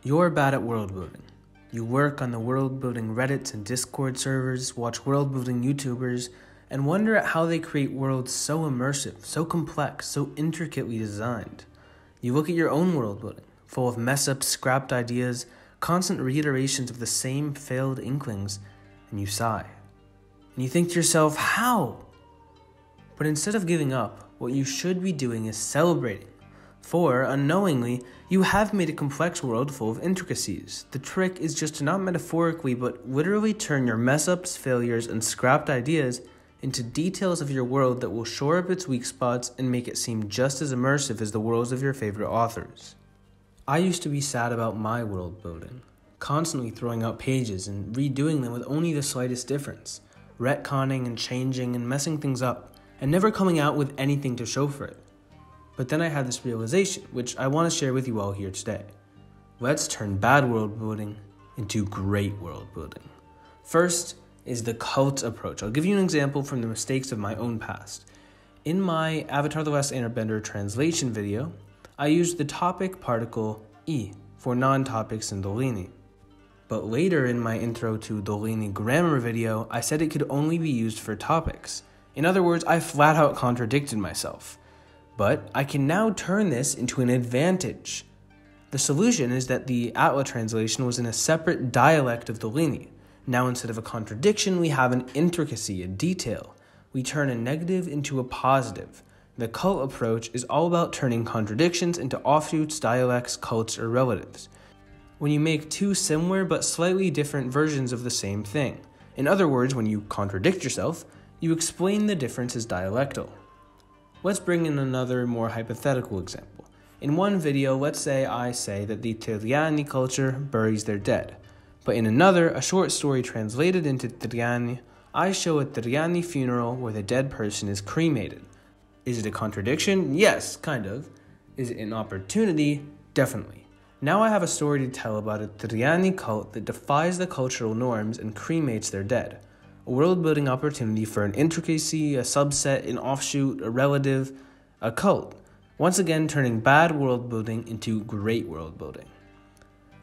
You're bad at world building. You work on the world building Reddits and Discord servers, watch world building YouTubers, and wonder at how they create worlds so immersive, so complex, so intricately designed. You look at your own world building, full of mess-ups, scrapped ideas, constant reiterations of the same failed inklings, and you sigh. And you think to yourself, how? But instead of giving up, what you should be doing is celebrating. For, unknowingly, you have made a complex world full of intricacies. The trick is just to not metaphorically, but literally turn your mess-ups, failures, and scrapped ideas into details of your world that will shore up its weak spots and make it seem just as immersive as the worlds of your favorite authors. I used to be sad about my world building, constantly throwing out pages and redoing them with only the slightest difference, retconning and changing and messing things up, and never coming out with anything to show for it. But then I had this realization, which I want to share with you all here today. Let's turn bad world building into great world building. First is the cult approach. I'll give you an example from the mistakes of my own past. In my Avatar: The Last Airbender translation video, I used the topic particle E for non-topics in Dolini. But later in my intro to Dolini grammar video, I said it could only be used for topics. In other words, I flat out contradicted myself. But I can now turn this into an advantage. The solution is that the Atla translation was in a separate dialect of Dolini. Now instead of a contradiction, we have an intricacy, a detail. We turn a negative into a positive. The cult approach is all about turning contradictions into offshoots, dialects, cults, or relatives. When you make two similar but slightly different versions of the same thing. In other words, when you contradict yourself, you explain the difference as dialectal. Let's bring in another more hypothetical example. In one video, let's say I say that the Triani culture buries their dead. But in another, a short story translated into Triani, I show a Triani funeral where the dead person is cremated. Is it a contradiction? Yes, kind of. Is it an opportunity? Definitely. Now I have a story to tell about a Triani cult that defies the cultural norms and cremates their dead. A world-building opportunity for an intricacy, a subset, an offshoot, a relative, a cult. Once again, turning bad world-building into great world-building.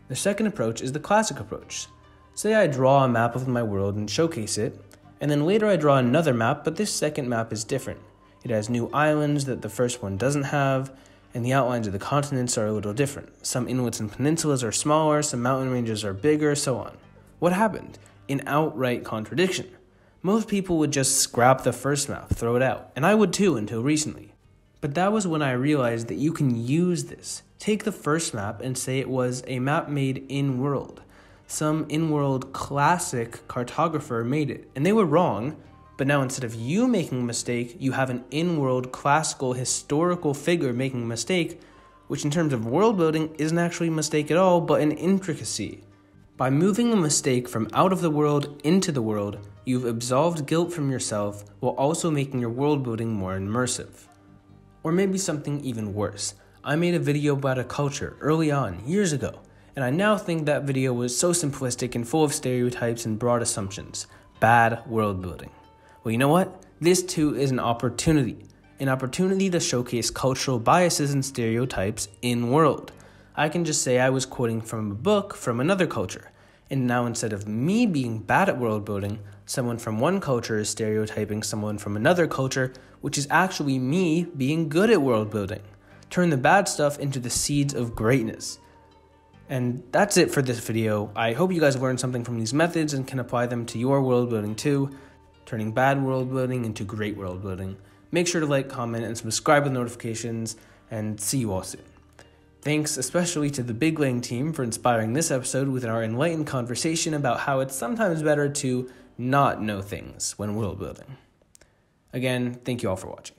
The second approach is the classic approach. Say I draw a map of my world and showcase it, and then later I draw another map, but this second map is different. It has new islands that the first one doesn't have, and the outlines of the continents are a little different. Some inlets and peninsulas are smaller, some mountain ranges are bigger, so on. What happened? An outright contradiction. Most people would just scrap the first map, throw it out, and I would too until recently. But that was when I realized that you can use this. Take the first map and say it was a map made in-world. Some in-world classic cartographer made it, and they were wrong, but now instead of you making a mistake, you have an in-world classical historical figure making a mistake, which in terms of world building isn't actually a mistake at all, but an intricacy. By moving a mistake from out of the world into the world, you've absolved guilt from yourself while also making your world building more immersive. Or maybe something even worse. I made a video about a culture early on, years ago, and I now think that video was so simplistic and full of stereotypes and broad assumptions. Bad world building. Well, you know what? This too is an opportunity to showcase cultural biases and stereotypes in-world. I can just say I was quoting from a book from another culture, and now instead of me being bad at world building, someone from one culture is stereotyping someone from another culture, which is actually me being good at world building. Turn the bad stuff into the seeds of greatness. And that's it for this video. I hope you guys learned something from these methods and can apply them to your world building too, turning bad world building into great world building. Make sure to like, comment, and subscribe with notifications, and see you all soon. Thanks especially to the Big Lang team for inspiring this episode with our enlightened conversation about how it's sometimes better to not know things when world building. Again, thank you all for watching.